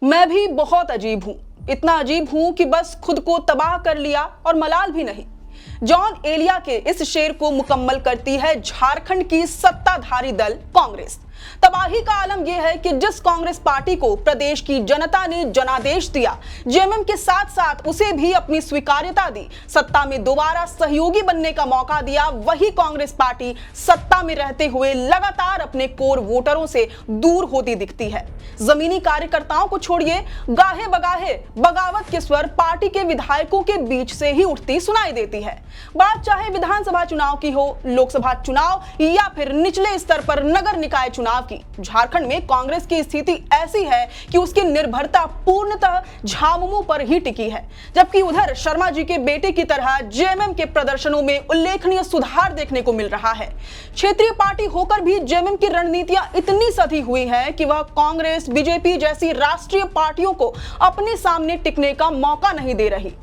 मैं भी बहुत अजीब हूं, इतना अजीब हूं कि बस खुद को तबाह कर लिया और मलाल भी नहीं। जॉन एलिया के इस शेर को मुकम्मल करती है झारखंड की सत्ताधारी दल कांग्रेस। तबाही का आलम यह है कि जिस कांग्रेस पार्टी को प्रदेश की जनता ने जनादेश दिया, जेएमएम के साथ साथ उसे भी अपनी स्वीकार्यता दी, सत्ता में दोबारा सहयोगी बनने का मौका दिया, वही कांग्रेस पार्टी सत्ता में रहते हुए लगातार अपने कोर वोटरों से दूर होती दिखती है। जमीनी कार्यकर्ताओं को छोड़िए, गाहे बगाहे बगावत के स्वर पार्टी के विधायकों के बीच से ही उठती सुनाई देती है। बात चाहे विधानसभा चुनाव की हो, लोकसभा चुनाव या फिर निचले स्तर पर नगर निकाय चुनाव की, झारखंड में कांग्रेस की स्थिति ऐसी है कि उसकी निर्भरता पूर्णतः झामुमो पर ही टिकी है। जबकि उधर शर्मा जी के बेटे की तरह जेएमएम के प्रदर्शनों में उल्लेखनीय सुधार देखने को मिल रहा है। क्षेत्रीय पार्टी होकर भी जेएमएम की रणनीतियां इतनी सधी हुई हैं कि वह कांग्रेस, बीजेपी जैसी राष्ट्रीय पार्टियों को अपने सामने टिकने का मौका नहीं दे रही।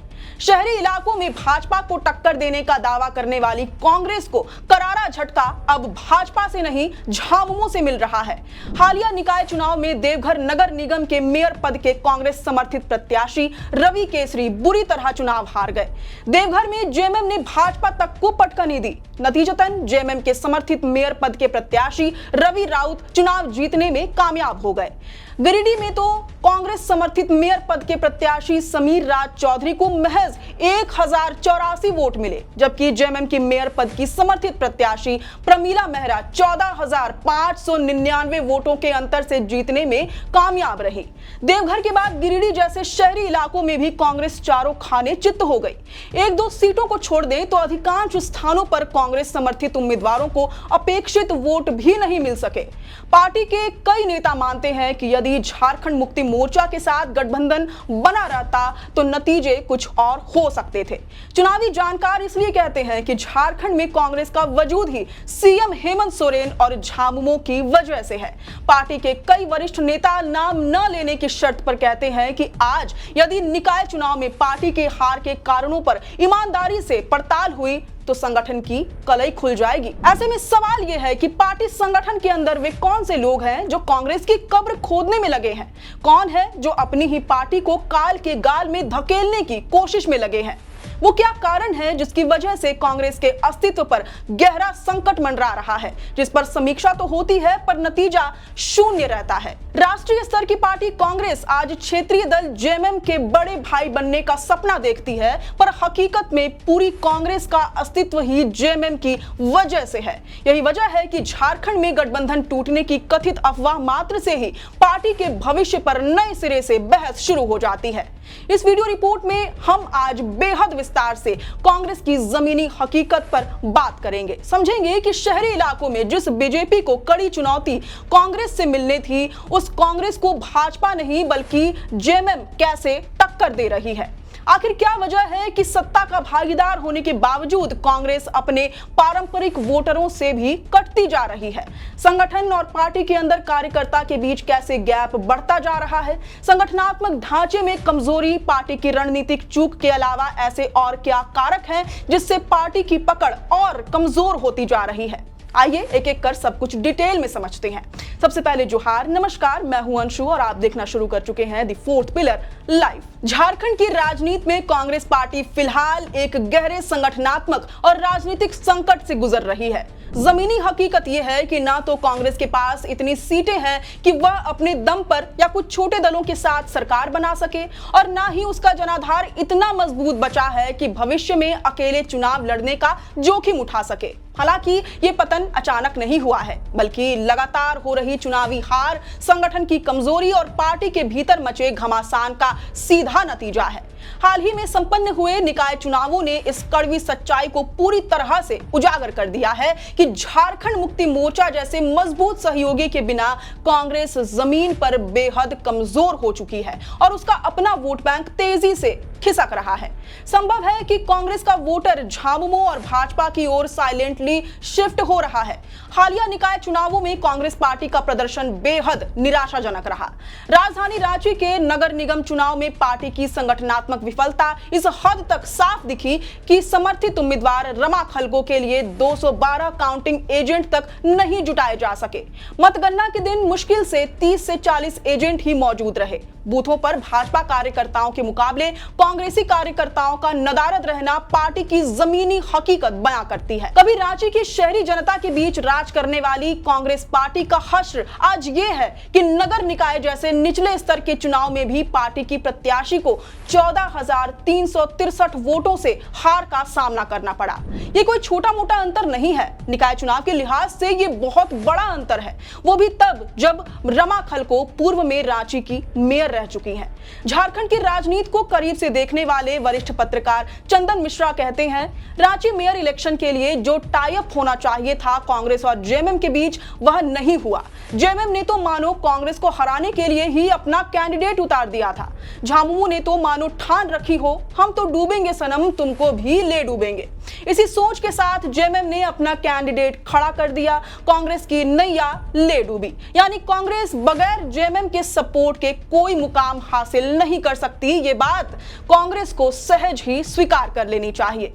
शहरी इलाकों में भाजपा को टक्कर देने का दावा करने वाली कांग्रेस को करारा झटका अब भाजपा से नहीं, झामुमो से मिल रहा है। हालिया निकाय चुनाव में देवघर नगर निगम के मेयर पद के कांग्रेस समर्थित प्रत्याशी रवि केसरी बुरी तरह चुनाव हार गए। देवघर में जेएमएम ने भाजपा तक को पटकनी दी। नतीजतन जेएमएम के समर्थित मेयर पद के प्रत्याशी रवि राउत चुनाव जीतने में कामयाब हो गए। गिरिडीह में तो कांग्रेस समर्थित मेयर पद के प्रत्याशी समीर राज चौधरी को महज 1084 वोट मिले, जबकि जेएमएम की मेयर पद की समर्थित प्रत्याशी प्रमीला मेहरा 14,599 वोटों के अंतर से जीतने में कामयाब रही। देवघर के बाद गिरिडीह जैसे शहरी इलाकों में भी कांग्रेस चारों खाने चित्त हो गई। एक दो सीटों को छोड़ दें तो अधिकांश स्थानों पर कांग्रेस समर्थित उम्मीदवारों को अपेक्षित वोट भी नहीं मिल सके। पार्टी के कई नेता मानते हैं कि यदि झारखंड मुक्ति मोर्चा के साथ गठबंधन बना रहता तो नतीजे कुछ और हो सकते थे। चुनावी जानकार इसलिए कहते हैं कि झारखंड में कांग्रेस का वजूद ही सीएम हेमंत सोरेन और झामुमो की वजह से है। पार्टी के कई वरिष्ठ नेता नाम न लेने की शर्त पर कहते हैं कि आज यदि निकाय चुनाव में पार्टी के हार के कारणों पर ईमानदारी से पड़ताल हुई तो संगठन की कलई खुल जाएगी। ऐसे में सवाल यह है कि पार्टी संगठन के अंदर वे कौन से लोग हैं जो कांग्रेस की कब्र खोदने में लगे हैं? कौन है जो अपनी ही पार्टी को काल के गाल में धकेलने की कोशिश में लगे हैं? वो क्या कारण है जिसकी वजह से कांग्रेस के अस्तित्व पर गहरा संकट मंडरा रहा है, जिस पर समीक्षा तो होती है पर नतीजा शून्य रहता है? राष्ट्रीय स्तर की पार्टी कांग्रेस आज क्षेत्रीय दल जेएमएम के बड़े भाई बनने का सपना देखती है, पर हकीकत में पूरी कांग्रेस का अस्तित्व ही जेएमएम की वजह से है। यही वजह है कि झारखंड में गठबंधन टूटने की कथित अफवाह मात्र से ही पार्टी के भविष्य पर नए सिरे से बहस शुरू हो जाती है। इस वीडियो रिपोर्ट में हम आज बेहद विस्तार से कांग्रेस की जमीनी हकीकत पर बात करेंगे। समझेंगे कि शहरी इलाकों में जिस बीजेपी को कड़ी चुनौती कांग्रेस से मिलने थी, उस कांग्रेस को भाजपा नहीं बल्कि जेएमएम कैसे टक्कर दे रही है। आखिर क्या वजह है कि सत्ता का भागीदार होने के बावजूद कांग्रेस अपने पारंपरिक वोटरों से भी कटती जा रही है? संगठन और पार्टी के अंदर कार्यकर्ता के बीच कैसे गैप बढ़ता जा रहा है? संगठनात्मक ढांचे में कमजोरी, पार्टी की रणनीतिक चूक के अलावा ऐसे और क्या कारक हैं जिससे पार्टी की पकड़ और कमजोर होती जा रही है? आइए एक एक कर सब कुछ डिटेल में समझते हैं। सबसे पहले जोहार, नमस्कार, मैं हूं अंशु और आप देखना शुरू कर चुके हैं the fourth pillar live. Jharkhand की राजनीति में कांग्रेस पार्टी फिलहाल एक गहरे संगठनात्मक और राजनीतिक संकट से गुजर रही है। जमीनी हकीकत यह है कि ना तो कांग्रेस के पास इतनी सीटें हैं कि वह अपने दम पर या कुछ छोटे दलों के साथ सरकार बना सके, और ना ही उसका जनाधार इतना मजबूत बचा है कि भविष्य में अकेले चुनाव लड़ने का जोखिम उठा सके। हालांकि ये पतन अचानक नहीं हुआ है, बल्कि लगातार हो रही चुनावी हार, संगठन की कमजोरी और पार्टी के भीतर मचे घमासान का सीधा नतीजा है। हाल ही में संपन्न हुए निकाय चुनावों ने इस कड़वी सच्चाई को पूरी तरह से उजागर कर दिया है कि झारखंड मुक्ति मोर्चा जैसे मजबूत सहयोगी के बिना कांग्रेस जमीन पर बेहद कमजोर हो चुकी है और उसका अपना वोट बैंक तेजी से खिसक रहा है। संभव है कि कांग्रेस का वोटर झामुमो और भाजपा की ओर साइलेंटली शिफ्ट हो रहा है। हालिया निकाय चुनावों में कांग्रेस पार्टी का प्रदर्शन बेहद निराशाजनक रहा। राजधानी रांची के नगर निगम चुनाव में पार्टी की संगठनात्मक विफलता इस हद तक साफ दिखी कि समर्थित उम्मीदवार रमा खलगो के लिए 212 काउंटिंग एजेंट तक नहीं जुटाए जा सके। मतगणना के दिन मुश्किल से 30 से 40 एजेंट ही मौजूद रहे। बूथों पर भाजपा कार्यकर्ताओं के मुकाबले कांग्रेसी कार्यकर्ताओं का नदारद रहना पार्टी की जमीनी हकीकत बयां करती है। कभी रांची की शहरी जनता के बीच राज करने वाली कांग्रेस पार्टी का हश्र आज ये है कि नगर निकाय जैसे निचले स्तर के चुनाव में भी पार्टी की प्रत्याशी को 14,363 वोटों से हार का सामना करना पड़ा। ये कोई छोटा मोटा अंतर नहीं है, निकाय चुनाव के लिहाज से ये बहुत बड़ा अंतर है, वो भी तब जब रमा खलको पूर्व में रांची की मेयर रह चुकी हैं। झारखंड की राजनीति को करीब से देखने वाले वरिष्ठ पत्रकार चंदन मिश्रा कहते हैं, रांची मेयर इलेक्शन के लिए जो टाई अप होना चाहिए था कांग्रेस और जेएमएम के बीच, वह नहीं हुआ। जेएमएम ने तो मानो कांग्रेस को हराने के लिए ही अपना कैंडिडेट उतार दिया था। झामुमो ने तो मानो ठान रखी हो, हम तो डूबेंगे सनम, तुमको भी ले डूबेंगे। इसी सोच के साथ जेएमएम ने अपना कैंडिडेट खड़ा कर दिया, कांग्रेस की नैया ले डूबी। यानी कांग्रेस बगैर जेएमएम के सपोर्ट के कोई मुकाम हासिल नहीं कर सकती। ये बात कांग्रेस को सहज ही स्वीकार कर लेनी चाहिए।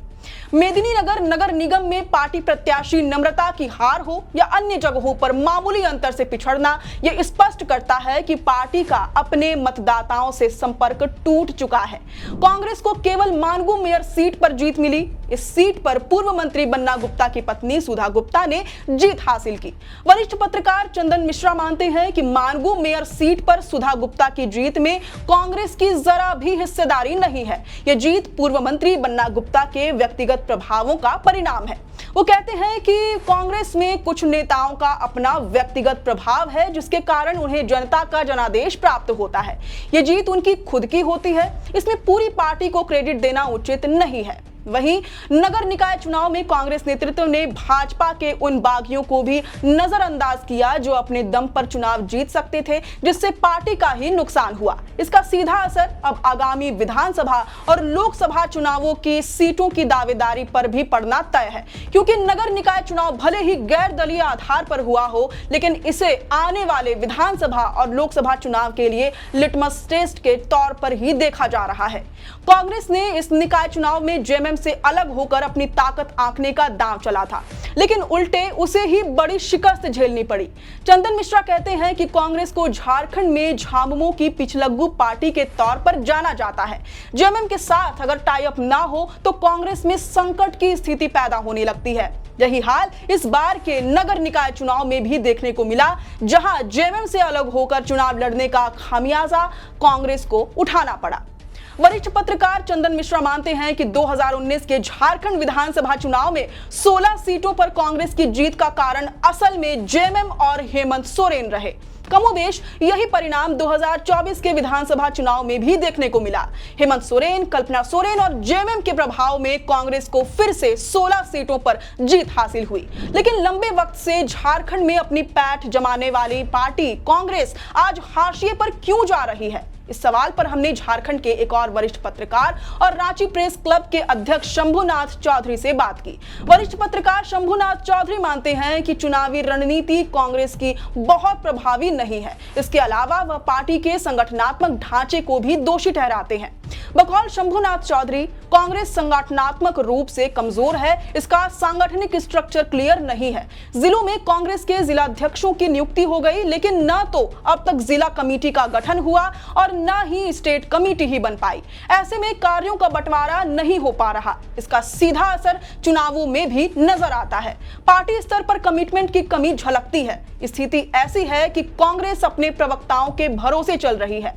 मेदिनीनगर नगर निगम में पार्टी प्रत्याशी नम्रता की हार हो या अन्य जगहों पर मामूली अंतर से पिछड़ना, यह स्पष्ट करता है कि पार्टी का अपने मतदाताओं से संपर्क टूट चुका है। कांग्रेस को केवल मानगू मेयर सीट पर जीत मिली। इस सीट पर पूर्व मंत्री बन्ना गुप्ता की पत्नी सुधा गुप्ता ने जीत हासिल की। वरिष्ठ पत्रकार चंदन मिश्रा मानते हैं कि मानगू मेयर सीट पर सुधा गुप्ता की जीत में कांग्रेस की जरा भी हिस्सेदारी नहीं है। यह जीत पूर्व मंत्री बन्ना गुप्ता के व्यक्तिगत प्रभावों का परिणाम है। वो कहते हैं कि कांग्रेस में कुछ नेताओं का अपना व्यक्तिगत प्रभाव है, जिसके कारण उन्हें जनता का जनादेश प्राप्त होता है। ये जीत उनकी खुद की होती है, इसमें पूरी पार्टी को क्रेडिट देना उचित नहीं है। वहीं नगर निकाय चुनाव में कांग्रेस नेतृत्व ने भाजपा के उन बागियों को भी नजरअंदाज किया जो अपने दम पर चुनाव जीत सकते थे, जिससे पार्टी का ही नुकसान हुआ। इसका सीधा असर अब आगामी विधानसभा और लोकसभा चुनावों की सीटों की दावेदारी पर भी पड़ना तय है, क्योंकि नगर निकाय चुनाव भले ही गैर दलीय आधार पर हुआ हो, लेकिन इसे आने वाले विधानसभा और लोकसभा चुनाव के लिए लिटमस टेस्ट के तौर पर ही देखा जा रहा है। कांग्रेस ने इस निकाय चुनाव में जेएमएम से अलग होकर अपनी ताकत आंकने का दांव चला था, लेकिन उल्टे उसे ही बड़ी शिकस्त झेलनी पड़ी। चंदन मिश्रा कहते हैं कि कांग्रेस को झारखंड में झामुमो की पिछलग्गू पार्टी के तौर पर जाना जाता है। जेएमएम के साथ अगर टाई अप ना हो तो कांग्रेस में संकट की स्थिति पैदा होने लगती है। यही हाल इस बार के नगर निकाय चुनाव में भी देखने को मिला, जहां जेएमएम से अलग होकर चुनाव लड़ने का खामियाजा कांग्रेस को उठाना पड़ा। वरिष्ठ पत्रकार चंदन मिश्रा मानते हैं कि 2019 के झारखंड विधानसभा चुनाव में 16 सीटों पर कांग्रेस की जीत का कारण असल में जेएमएम और हेमंत सोरेन रहे। कमोबेश यही परिणाम 2024 के विधानसभा चुनाव में भी देखने को मिला। हेमंत सोरेन, कल्पना सोरेन और जेएमएम के प्रभाव में कांग्रेस को फिर से 16 सीटों पर जीत हासिल हुई। लेकिन लंबे वक्त से झारखंड में अपनी पैठ जमाने वाली पार्टी कांग्रेस आज हाशिए पर क्यों जा रही है? इस सवाल पर हमने झारखंड के एक और वरिष्ठ पत्रकार और रांची प्रेस क्लब के अध्यक्ष शंभुनाथ चौधरी से बात की। वरिष्ठ पत्रकार शंभुनाथ चौधरी मानते हैं कि चुनावी रणनीति कांग्रेस की बहुत प्रभावी नहीं है। इसके अलावा वह पार्टी के संगठनात्मक ढांचे को भी दोषी ठहराते हैं। बकौल शंभुनाथ चौधरी, कांग्रेस संगठनात्मक रूप से कमजोर है, इसका सांगठनिक स्ट्रक्चर क्लियर नहीं है। जिलों में कांग्रेस के जिलाध्यक्षों की नियुक्ति हो गई, लेकिन न तो अब तक जिला कमेटी का गठन हुआ और न ही स्टेट कमेटी ही बन पाई। ऐसे में कार्यों का बंटवारा नहीं हो पा रहा। इसका सीधा असर चुनावों में भी नजर आता है। पार्टी स्तर पर कमिटमेंट की कमी झलकती है। स्थिति ऐसी है कि कांग्रेस अपने प्रवक्ताओं के भरोसे चल रही है।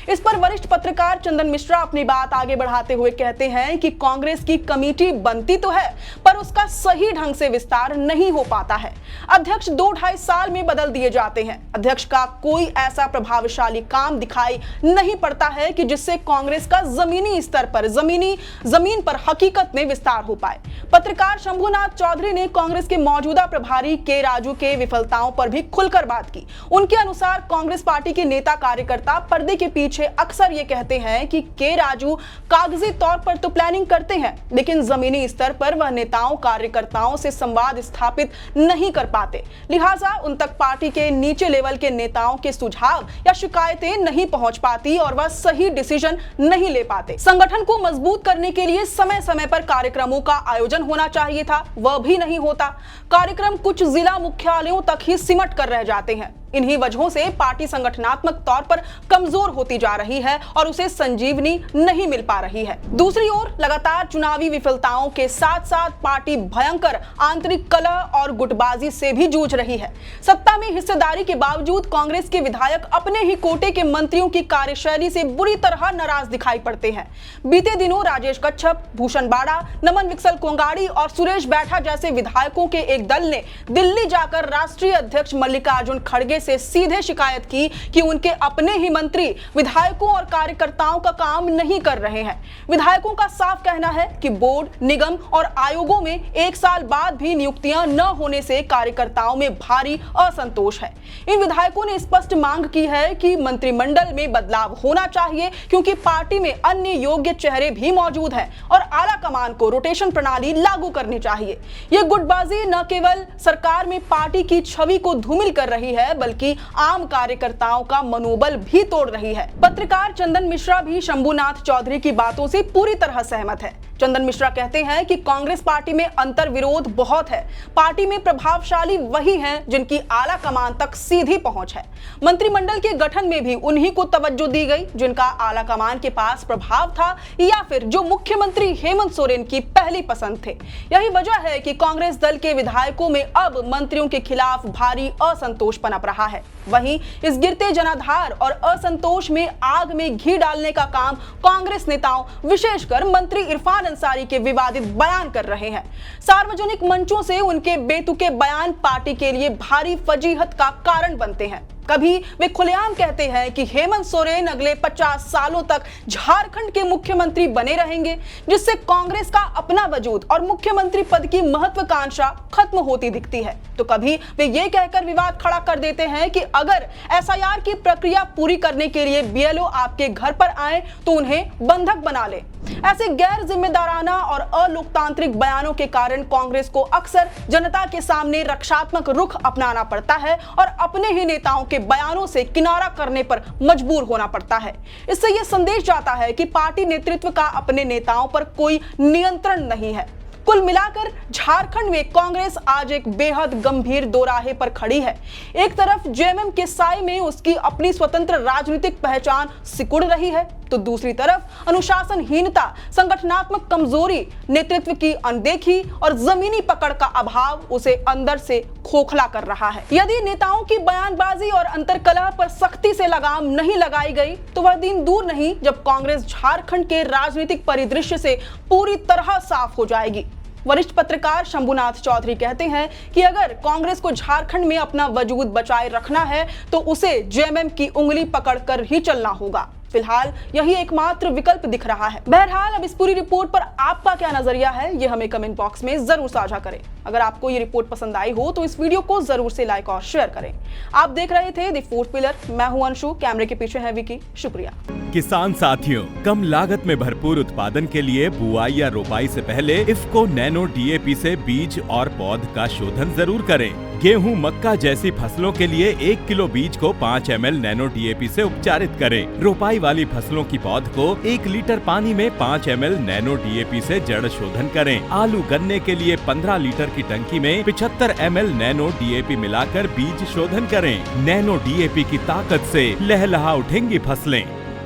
इस पर वरिष्ठ पत्रकार चंदन मिश्रा अपनी बात आगे बढ़ाते हुए कहते हैं कि कांग्रेस की कमेटी बनती तो है, पर उसका सही ढंग से विस्तार नहीं हो पाता है। अध्यक्ष 2-2.5 साल में बदल दिए जाते हैं। अध्यक्ष का कोई ऐसा प्रभावशाली काम दिखाई नहीं पड़ता है कि जिससे कांग्रेस का जमीनी स्तर पर जमीन पर हकीकत में विस्तार हो पाए। पत्रकार शंभुनाथ चौधरी ने कांग्रेस के मौजूदा प्रभारी के राजू के विफलताओं पर भी खुलकर बात की। उनके अनुसार कांग्रेस पार्टी के नेता कार्यकर्ता पर्दे के पीछे अक्सर ये कहते हैं कि के राजू कागजी तौर पर तो प्लानिंग करते हैं, लेकिन जमीनी स्तर पर वह नेताओं कार्यकर्ताओं से संवाद स्थापित नहीं कर पाते। लिहाजा उन तक पार्टी के नीचे लेवल के नेताओं के सुझाव या शिकायतें नहीं पहुंच पाती और वह सही डिसीजन नहीं ले पाते। संगठन को मजबूत करने के लिए समय समय पर कार्यक्रमों का आयोजन होना चाहिए था, वह भी नहीं होता। कार्यक्रम कुछ जिला मुख्यालयों तक ही सिमट कर रह जाते हैं। इन्हीं वजहों से पार्टी संगठनात्मक तौर पर कमजोर होती जा रही है और उसे संजीवनी नहीं मिल पा रही है। दूसरी ओर लगातार चुनावी विफलताओं के साथ साथ पार्टी भयंकर आंतरिक कलह और गुटबाजी से भी जूझ रही है। सत्ता में हिस्सेदारी के बावजूद कांग्रेस के विधायक अपने ही कोटे के मंत्रियों की कार्यशैली से बुरी तरह नाराज दिखाई पड़ते हैं। बीते दिनों राजेश कच्छप, भूषण बाड़ा, नमन विकसल कोंगाड़ी और सुरेश बैठा जैसे विधायकों के एक दल ने दिल्ली जाकर राष्ट्रीय अध्यक्ष मल्लिकार्जुन खड़गे से सीधे शिकायत की कि उनके अपने ही मंत्री विधायकों और कार्यकर्ताओं का काम नहीं कर रहे हैं। विधायकों का साफ कहना है कि बोर्ड, निगम और आयोगों में 1 साल बाद भी नियुक्तियां न होने से कार्यकर्ताओं में भारी असंतोष है। इन विधायकों ने स्पष्ट मांग की है कि मंत्रिमंडल में बदलाव होना चाहिए, क्योंकि पार्टी में अन्य योग्य चेहरे भी मौजूद हैं और आला कमान को रोटेशन प्रणाली लागू करनी चाहिए। ये गुटबाजी न केवल सरकार में पार्टी की छवि को धूमिल कर रही है, बल्कि आम कार्यकर्ताओं का मनोबल भी तोड़ रही है। पत्रकार चंदन मिश्रा भी शंभुनाथ चौधरी की बातों से पूरी तरह सहमत है। चंदन मिश्रा कहते हैं कि कांग्रेस पार्टी में अंतर विरोध बहुत है। पार्टी में प्रभावशाली वही हैं जिनकी आला कमान तक सीधी पहुंच है। मंत्रिमंडल के गठन में भी उन्हीं को तवज्जो दी गई जिनका आला कमान के पास प्रभाव था या फिर जो मुख्यमंत्री हेमंत सोरेन की पहली पसंद थे। यही वजह है कि कांग्रेस दल के विधायकों में अब मंत्रियों के खिलाफ भारी असंतोष पनप रहा है। वहीं इस गिरते जनाधार और असंतोष में आग में घी डालने का काम कांग्रेस नेताओं, विशेषकर मंत्री इरफान अंसारी के विवादित बयान कर रहे हैं। सार्वजनिक मंचों से उनके बेतुके बयान पार्टी के लिए भारी फजीहत का कारण बनते हैं। कभी वे खुलेआम कहते हैं कि हेमंत सोरेन अगले 50 सालों तक झारखंड के मुख्यमंत्री बने रहेंगे, जिससे कांग्रेस का अपना वजूद और मुख्यमंत्री पद की महत्वाकांक्षा खत्म होती दिखती है। तो कभी वे ये कहकर विवाद खड़ा कर देते हैं कि अगर एसआईआर की प्रक्रिया पूरी करने के लिए बीएलओ आपके घर पर आए तो उन्हें बंधक बना ले। ऐसे गैर जिम्मेदाराना और अलोकतांत्रिक बयानों के कारण कांग्रेस को अक्सर जनता के सामने रक्षात्मक रुख अपनाना पड़ता है और अपने ही नेताओं के बयानों से किनारा करने पर मजबूर होना पड़ता है। इससे यह संदेश जाता है कि पार्टी नेतृत्व का अपने नेताओं पर कोई नियंत्रण नहीं है। कुल मिलाकर झारखंड में कांग्रेस आज एक बेहद गंभीर दोराहे पर खड़ी है। एक तरफ जेएमएम के साए में उसकी अपनी स्वतंत्र राजनीतिक पहचान सिकुड़ रही है, तो दूसरी तरफ अनुशासनहीनता, संगठनात्मक कमजोरी, नेतृत्व की अनदेखी और जमीनी पकड़ का अभाव उसे अंदर से खोखला कर रहा है। यदि नेताओं की बयानबाजी और अंतर्कलह पर सख्ती से लगाम नहीं लगाई गई तो वह दिन दूर नहीं जब कांग्रेस झारखंड के राजनीतिक परिदृश्य से पूरी तरह साफ हो जाएगी। वरिष्ठ पत्रकार शंभुनाथ चौधरी कहते हैं कि अगर कांग्रेस को झारखंड में अपना वजूद बचाए रखना है तो उसे जेएमएम की उंगली पकड़कर ही चलना होगा। फिलहाल यही एकमात्र विकल्प दिख रहा है। बहरहाल अब इस पूरी रिपोर्ट पर आपका क्या नजरिया है, ये हमें कमेंट बॉक्स में जरूर साझा करें। अगर आपको ये रिपोर्ट पसंद आई हो तो इस वीडियो को जरूर से लाइक और शेयर करें। आप देख रहे थे द फोर्थ पिलर, मैं हूं अंशु, कैमरे के पीछे है विकी। शुक्रिया। किसान साथियों, कम लागत में भरपूर उत्पादन के लिए बुआई या रोपाई से पहले इफ्को नैनो डीएपी से बीज और पौध का शोधन जरूर करें। गेहूं, मक्का जैसी फसलों के लिए 1 किलो बीज को 5 ml नैनो डीएपी से उपचारित करें। रोपाई वाली फसलों की पौध को 1 लीटर पानी में 5 ml नैनो डीएपी से जड़ शोधन करें। आलू, गन्ने के लिए 15 लीटर की टंकी में 75 ml नैनो डीएपी मिलाकर बीज शोधन करें। नैनो डीएपी की ताकत से लहलहा उठेंगी फसलें।